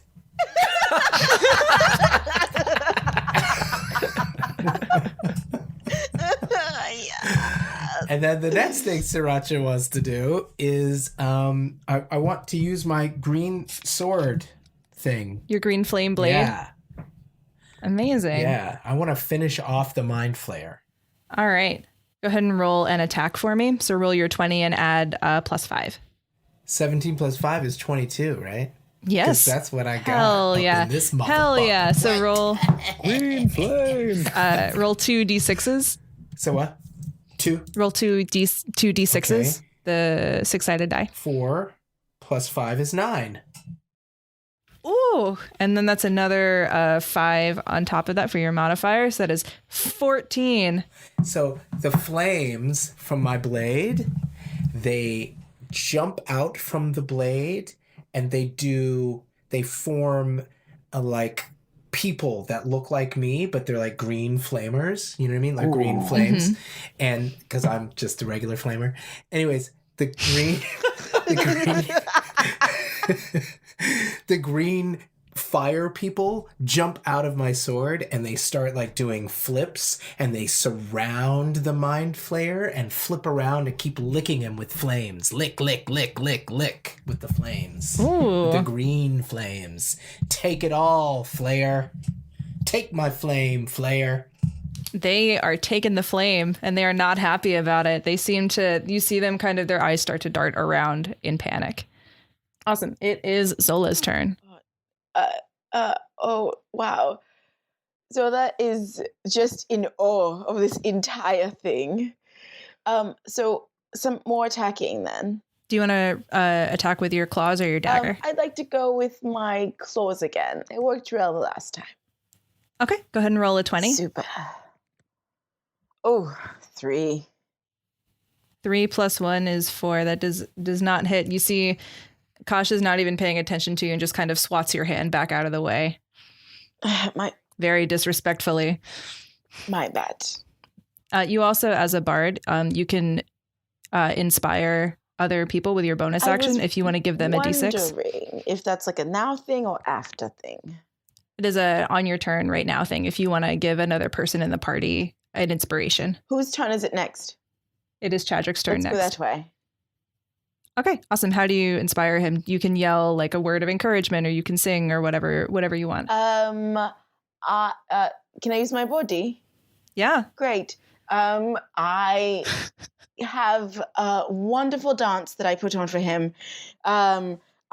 And then the next thing Sriracha wants to do is I want to use my green sword thing. Your green flame blade. Yeah. Amazing. Yeah. I want to finish off the Mind Flayer. All right. Go ahead and roll an attack for me. So roll your 20 and add +5. 17 plus 5 is 22, right? Yes. That's what I got. Hell yeah. In this Hell yeah. So roll Green flame. roll 2 d6s. So what? 2? Roll 2 d6s. Okay. The 6-sided die. 4 plus 5 is 9. Ooh. And then that's another 5 on top of that for your modifier. So that is 14. So the flames from my blade, they jump out from the blade and they form people that look like me, but they're like green flamers. You know what I mean? Like green flames. Mm-hmm. And because I'm just a regular flamer. Anyways, the green fire people jump out of my sword and they start doing flips and they surround the Mind Flayer and flip around and keep licking him with flames. Lick, lick, lick, lick, lick with the flames. Ooh. With the green flames. Take it all, Flayer. Take my flame, Flayer. They are taking the flame and they are not happy about it. They seem to, you see them kind of, their eyes start to dart around in panic. Awesome. It is Zola's turn. Oh, wow. Zola is just in awe of this entire thing. So some more attacking then. Do you want to attack with your claws or your dagger? I'd like to go with my claws again. It worked well the last time. Okay, go ahead and roll a 20. Super. Oh, 3. 3 plus 1 is 4. That does not hit. You see Kasha's not even paying attention to you and just kind of swats your hand back out of the way. Very disrespectfully. My bad. You also, as a bard, you can inspire other people with your bonus action if you want to give them a d6. Wondering if that's a now thing or after thing. It is a on your turn right now thing if you want to give another person in the party an inspiration. Whose turn is it next? It is Chadrick's turn next. Let's go that way. Okay, awesome. How do you inspire him? You can yell a word of encouragement, or you can sing, or whatever you want. Can I use my body? Yeah. Great. I have a wonderful dance that I put on for him.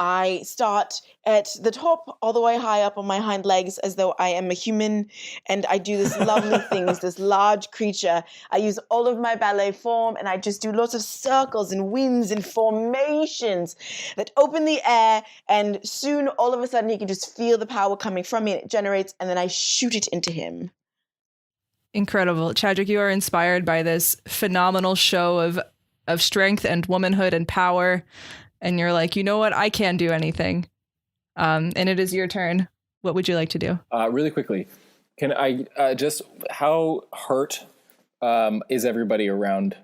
I start at the top, all the way high up on my hind legs, as though I am a human, and I do this lovely thing as this large creature. I use all of my ballet form, and I just do lots of circles and winds and formations that open the air, and soon, all of a sudden, he can just feel the power coming from me, and it generates, and then I shoot it into him. Incredible. Chadrick, you are inspired by this phenomenal show of strength and womanhood and power. And you're like, you know what? I can do anything. And it is your turn. What would you like to do? Really quickly, can I how hurt is everybody around?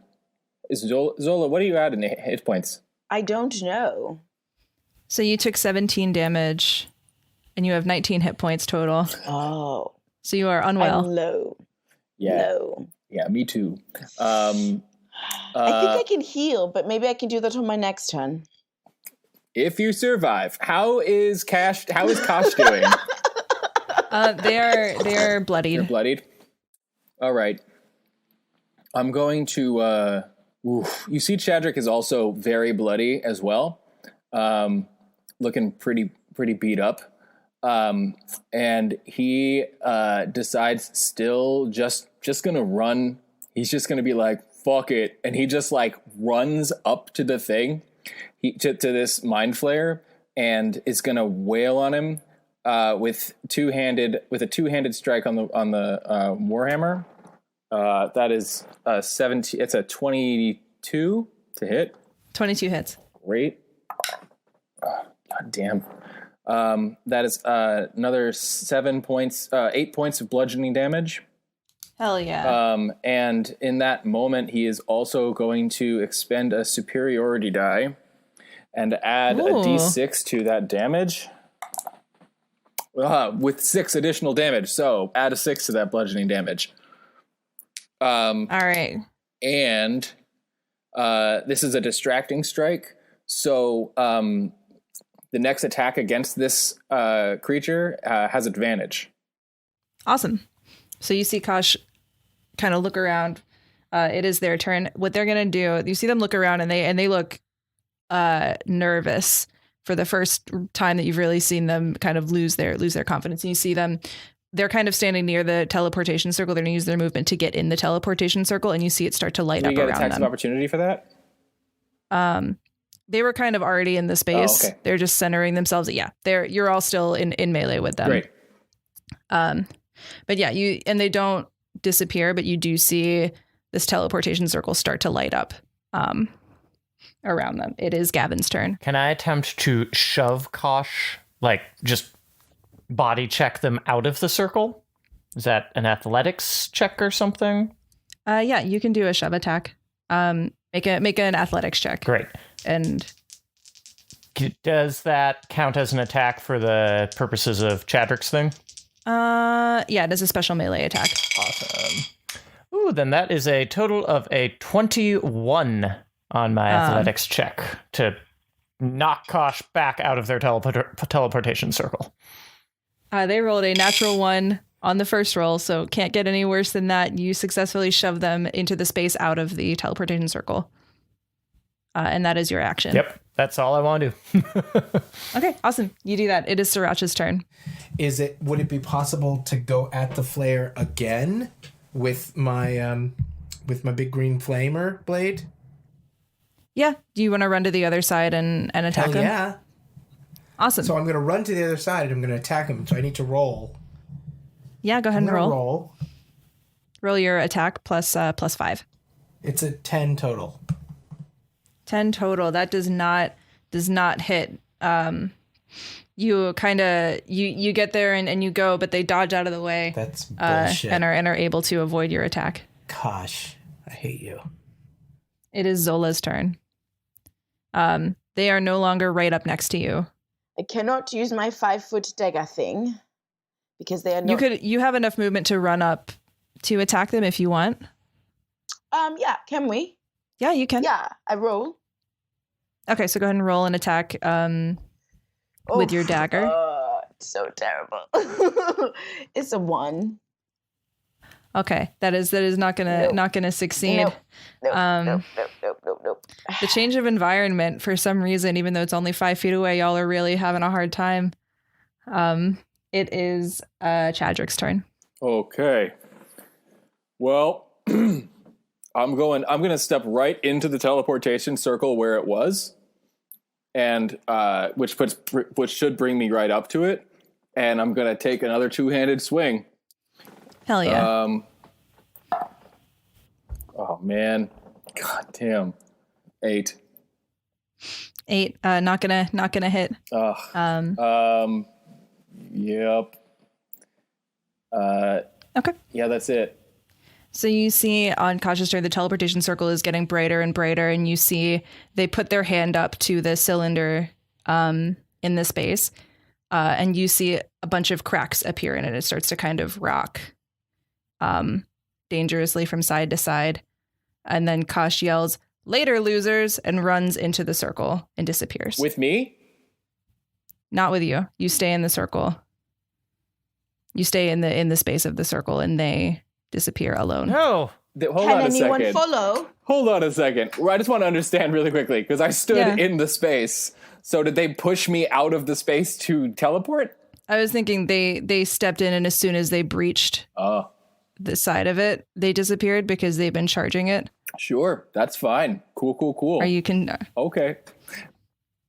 Is Zola, what are you at in hit points? I don't know. So you took 17 damage and you have 19 hit points total. Oh. So you are I'm unwell. low. Yeah. Low. Yeah, me too. I think I can heal, but maybe I can do that on my next turn. If you survive, how is Kosh doing? They are bloodied. You're bloodied? All right. I'm going to... you see Chadrick is also very bloody as well. Looking pretty beat up. And he decides still just going to run. He's just going to be like, fuck it. And he just like runs up to the thing, to this mind flayer, and is going to wail on him with a two-handed strike on the warhammer. That is 17. It's a 22 to hit. 22 hits. Great. God damn. That is another 8 points of bludgeoning damage. Hell yeah. And in that moment, he is also going to expend a superiority die and add a d6 to that damage. With 6 additional damage. So add a 6 to that bludgeoning damage. All right. And this is a distracting strike. So the next attack against this creature has advantage. Awesome. So you see Kosh kind of look around. It is their turn. What they're going to do, you see them look around and they look nervous for the first time that you've really seen them kind of lose their confidence. And you see them, they're kind of standing near the teleportation circle. They're going to use their movement to get in the teleportation circle, and you see it start to light up around them. Do you get attacks of opportunity for that? They were kind of already in the space. Okay. They're just centering themselves. Yeah, you're all still in melee with them. Great. But yeah, they don't disappear, but you do see this teleportation circle start to light up around them. It is Gavin's turn. Can I attempt to shove Kosh, like just body check them out of the circle? Is that an athletics check or something? Yeah, you can do a shove attack. Make an athletics check. Great. And does that count as an attack for the purposes of Chadrick's thing? Yeah, it is a special melee attack. Awesome. Ooh, then that is a total of a 21 on my athletics check to knock Kosh back out of their teleportation circle. They rolled a natural 1 on the first roll, so can't get any worse than that. You successfully shove them into the space out of the teleportation circle. And that is your action. Yep, that's all I want to do. Okay, awesome. You do that. It is Sriracha's turn. Would it be possible to go at the flare again with my big green flamer blade? Yeah. Do you want to run to the other side and attack him? Yeah. Awesome. So I'm going to run to the other side and I'm going to attack him. So I need to roll. Yeah, go ahead and roll. Roll. Roll your attack plus 5. It's a 10 total. 10 total. That does not hit. You kind of you get there and you go, but they dodge out of the way. That's bullshit. And are able to avoid your attack. Gosh, I hate you. It is Zola's turn. They are no longer right up next to you. I cannot use my 5-foot dagger thing because they are not. You have enough movement to run up to attack them if you want. Yeah, can we? Yeah, you can. Yeah, I roll. Okay, so go ahead and roll an attack with your dagger. It's so terrible. It's a 1. Okay, that is not gonna succeed. Nope. The change of environment, for some reason, even though it's only 5 feet away, y'all are really having a hard time. It is Chadrick's turn. Okay. Well, I'm going to step right into the teleportation circle where it was, and which should bring me right up to it, and I'm going to take another two-handed swing. Hell yeah. Oh man. God damn. 8. 8. Not gonna hit. Yep. Okay. Yeah, that's it. So you see on Kosh's turn, the teleportation circle is getting brighter and brighter, and you see they put their hand up to the cylinder in the space. and you see a bunch of cracks appear in it. It starts to kind of rock dangerously from side to side. And then Kosh yells, "Later, losers," and runs into the circle and disappears. With me? Not with you. You stay in the circle. You stay in the space of the circle, and they disappear alone. No. Hold Can on a anyone second. follow? Hold on a second. I just want to understand really quickly, because I stood in the space. So did they push me out of the space to teleport? I was thinking they stepped in, and as soon as they breached the side of it, they disappeared because they've been charging it. Sure, that's fine. Cool. Or you can. Okay.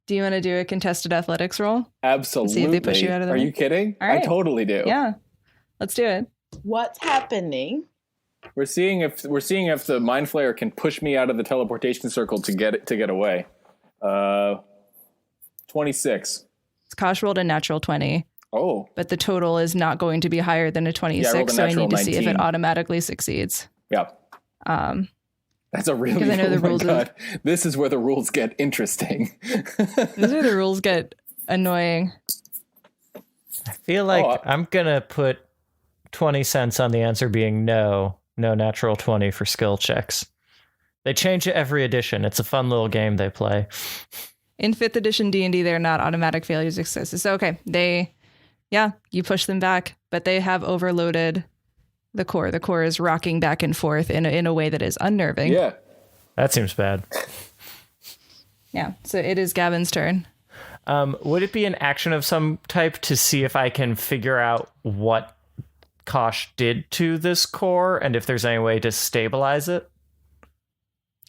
Do you want to do a contested athletics roll? Absolutely. See if they push you out of the Are way? you kidding? All right. I totally do. Yeah, let's do it. What's happening? We're seeing if the Mind Flayer can push me out of the teleportation circle to get away. 26. Kosh rolled a natural 20. Oh. But the total is not going to be higher than a 26, Yeah, I rolled a so I natural need to see if 19. it automatically succeeds. Yeah. That's a really, Because I know the oh my rules God. This is where the rules get interesting. These are the rules get annoying. I feel like I'm going to put 20 cents on the answer being no natural 20 for skill checks. They change it every edition. It's a fun little game they play. In 5th edition D&D, they're not automatic failures or successes. So, okay, you push them back, but they have overloaded the core. The core is rocking back and forth in a way that is unnerving. Yeah. That seems bad. Yeah, so it is Gavin's turn. Would it be an action of some type to see if I can figure out what Kosh did to this core and if there's any way to stabilize it?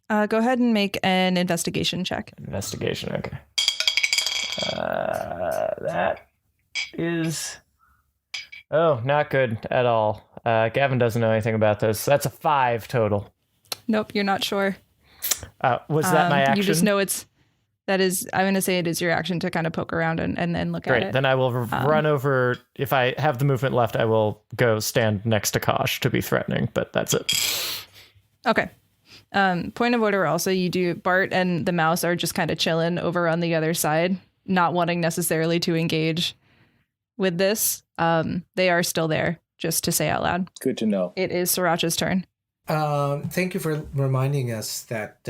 Go ahead and make an investigation check. Investigation, okay. That is... Oh, not good at all. Gavin doesn't know anything about this. That's a 5 total. Nope, you're not sure. Was that my action? You just know I'm going to say it is your action to kind of poke around and then look at it. Great, then I will run over. If I have the movement left, I will go stand next to Kosh to be threatening, but that's it. Okay. Point of order also, Bart and the mouse are just kind of chilling over on the other side, not wanting necessarily to engage with this. They are still there, just to say out loud. Good to know. It is Sriracha's turn. Thank you for reminding us that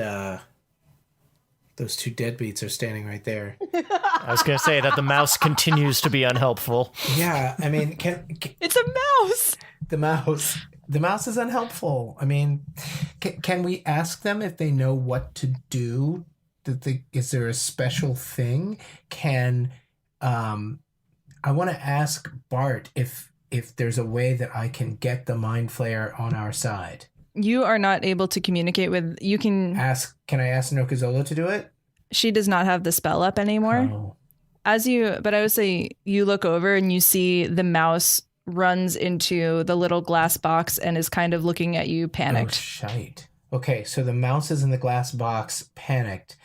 those two deadbeats are standing right there. I was going to say that the mouse continues to be unhelpful. Yeah, I mean, It's a mouse! The mouse is unhelpful. I mean, can we ask them if they know what to do? Is there a special thing? I want to ask Bart if there's a way that I can get the Mind Flayer on our side. You are not able to communicate with... Can I ask Nokuzola to do it? She does not have the spell up anymore. Oh. But I would say you look over and you see the mouse runs into the little glass box and is kind of looking at you panicked. Oh, shite. Okay, so the mouse is in the glass box, panicked.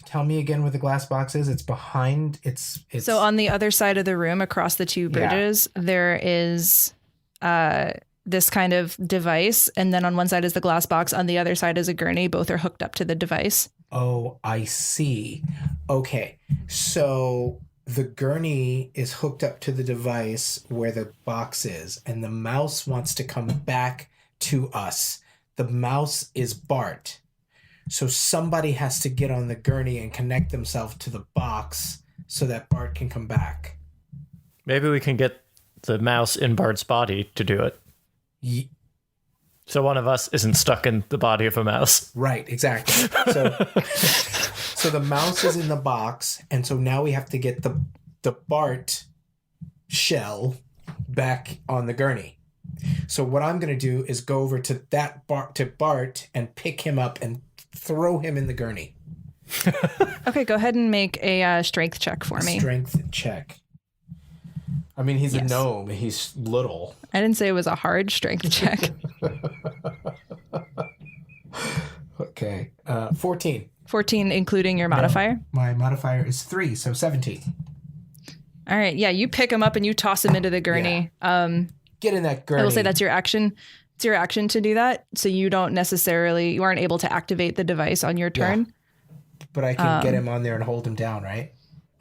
Tell me again where the glass box is. It's behind. It's So on the other side of the room, across the two bridges, there is this kind of device, and then on one side is the glass box. On the other side is a gurney. Both are hooked up to the device. Oh, I see. Okay, so the gurney is hooked up to the device where the box is, and the mouse wants to come back to us. The mouse is Bart. So somebody has to get on the gurney and connect themselves to the box so that Bart can come back. Maybe we can get the mouse in Bart's body to do it. So one of us isn't stuck in the body of a mouse. Right, exactly. So the mouse is in the box, and so now we have to get the Bart shell back on the gurney. So what I'm going to do is go over to Bart and pick him up and throw him in the gurney. Okay, go ahead and make a strength check for me. Strength check. I mean, he's a gnome. He's little. I didn't say it was a hard strength check. Okay. 14. 14, including your modifier? No, my modifier is 3, so 17. All right. Yeah, you pick him up and you toss him into the gurney. Get in that gurney. I will say that's your action. It's your action to do that. So you aren't able to activate the device on your turn. Yeah. But I can get him on there and hold him down, right?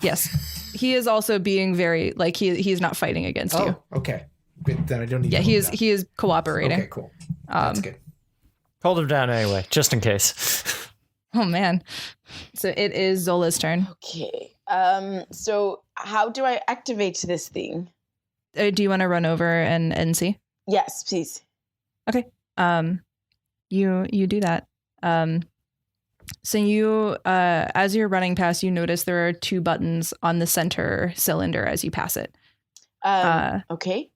Yes. He is also being very, like, he's not fighting against you. Oh, okay. But then I don't need Yeah, to hold down. he is cooperating. Okay, cool. That's good. Hold him down anyway, just in case. Oh, man. So it is Zola's turn. Okay. So how do I activate this thing? Do you want to run over and see? Yes, please. Okay. You do that. So you, as you're running past, you notice there are 2 buttons on the center cylinder as you pass it. Okay.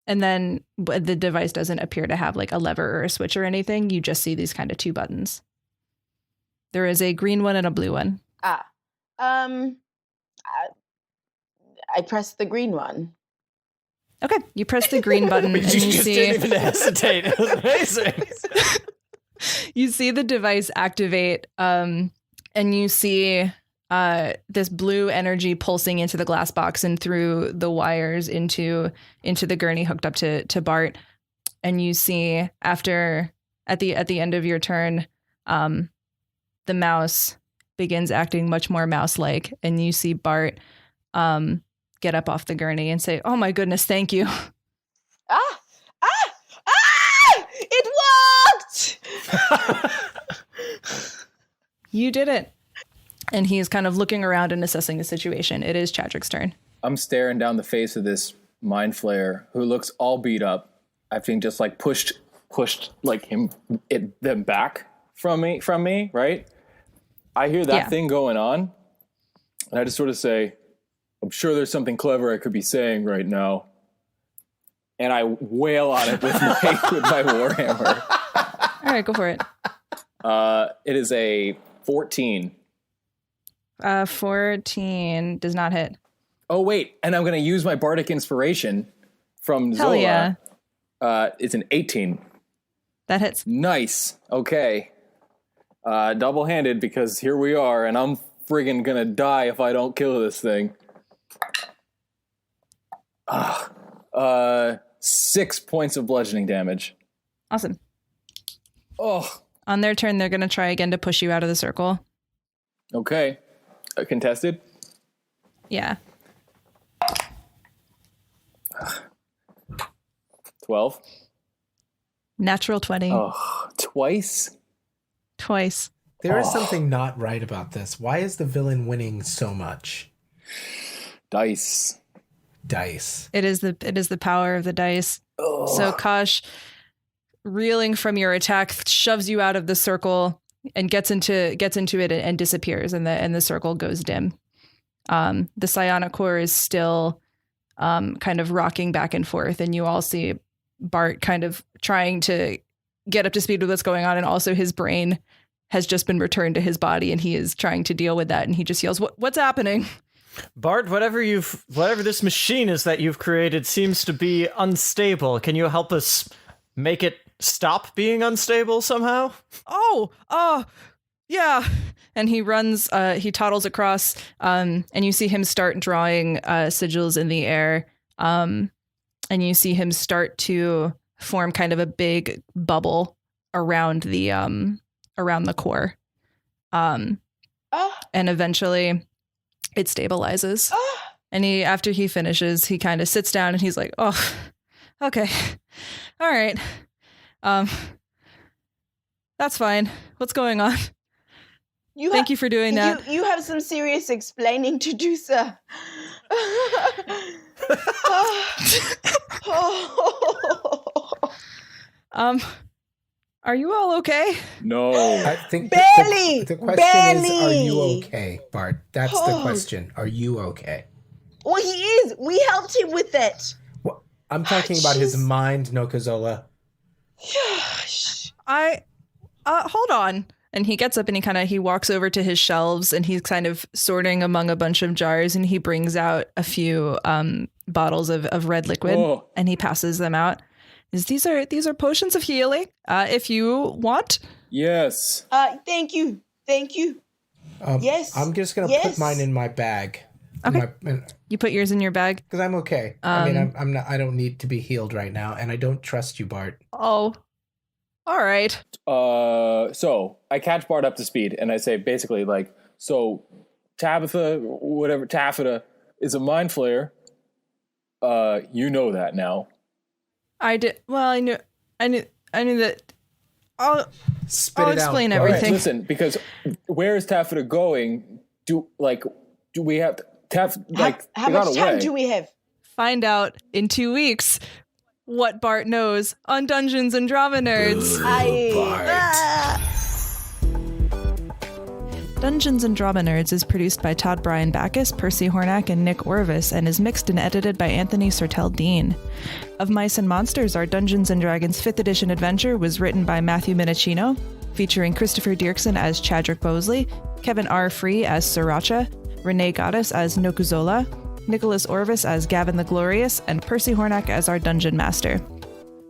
And then the device doesn't appear to have like a lever or a switch or anything. You just see these kind of 2 buttons. There is a green one and a blue one. I pressed the green one. Okay, you press the green button and you just see didn't even hesitate. It was amazing. you see the device activate, and you see this blue energy pulsing into the glass box and through the wires into the gurney hooked up to Bart. And you see at the end of your turn, the mouse begins acting much more mouse-like, and you see Bart get up off the gurney and say, "Oh my goodness, thank you." It worked! You did it. And he's kind of looking around and assessing the situation. It is Chadrick's turn. I'm staring down the face of this mind flayer who looks all beat up. I think just like pushed like them back from me, right? I hear that thing going on, and I just sort of say, I'm sure there's something clever I could be saying right now. And I wail on it with my warhammer. All right, go for it. It is a 14. 14 does not hit. Oh, wait. And I'm going to use my bardic inspiration from Hell Zola. yeah. It's an 18. That hits. Nice. Okay. Double-handed, because here we are, and I'm friggin' going to die if I don't kill this thing. 6 points of bludgeoning damage. Awesome. Oh. On their turn, they're going to try again to push you out of the circle. Okay. Contested? Yeah. 12. Natural 20. Oh, twice? Twice. There is something not right about this. Why is the villain winning so much? Dice. It is the power of the dice. Oh. So Kosh, reeling from your attack, shoves you out of the circle and gets into it and disappears, and the circle goes dim. The psionic core is still kind of rocking back and forth, and you all see Bart kind of trying to get up to speed with what's going on, and also his brain has just been returned to his body, and he is trying to deal with that, and he just yells, "What's happening?" Bart, whatever this machine is that you've created seems to be unstable. Can you help us make it stop being unstable somehow? Yeah. And he runs, he toddles across, and you see him start drawing sigils in the air. And you see him start to form kind of a big bubble around the core. And eventually it stabilizes. And after he finishes, he kind of sits down and he's like, "Oh, okay. All right. That's fine. What's going on? Thank you for doing that." You have some serious explaining to do, sir. Are you all okay? No. I think Barely! the question is, are you Barely! okay, Bart? That's the question. Are you okay? Well, he is. We helped him with it. Well, I'm talking about his mind, Nokuzola. Hold on. And he gets up and he walks over to his shelves and he's kind of sorting among a bunch of jars, and he brings out a few bottles of red liquid. Oh. And he passes them out. These are potions of healing. If you want. Yes. Thank you. Yes. I'm just gonna put mine in my bag. Okay. You put yours in your bag? Because I'm okay. I mean, I'm not. I don't need to be healed right now, and I don't trust you, Bart. Oh. All right. So I catch Bart up to speed, and I say basically like, so Tabitha, whatever, Taffeta, is a mind flayer. You know that now. I did. Well, I knew that. I'll explain All everything. right, listen, because where is Taffeta going? Do we have how much time do we have? Find out in 2 weeks what Bart knows on Dungeons and Drama Nerds. Dungeons and Drama Nerds is produced by Todd Brian Backus, Percy Hornak, and Nick Orvis, and is mixed and edited by Anthony Sertel Dean. Of Mice and Monsters, our Dungeons & Dragons 5th edition adventure was written by Matthew Minnicino, featuring Christopher Diercksen as Chadrick Bosley, Kevin R. Free as Sriracha, Rene Goddess as Nokuzola, Nicholas Orvis as Gavin the Glorious, and Percy Hornak as our Dungeon Master.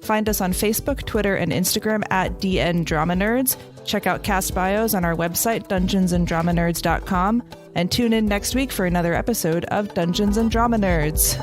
Find us on Facebook, Twitter, and Instagram at DN Drama Nerds. Check out cast bios on our website, dungeonsanddramanerds.com, and tune in next week for another episode of Dungeons and Drama Nerds.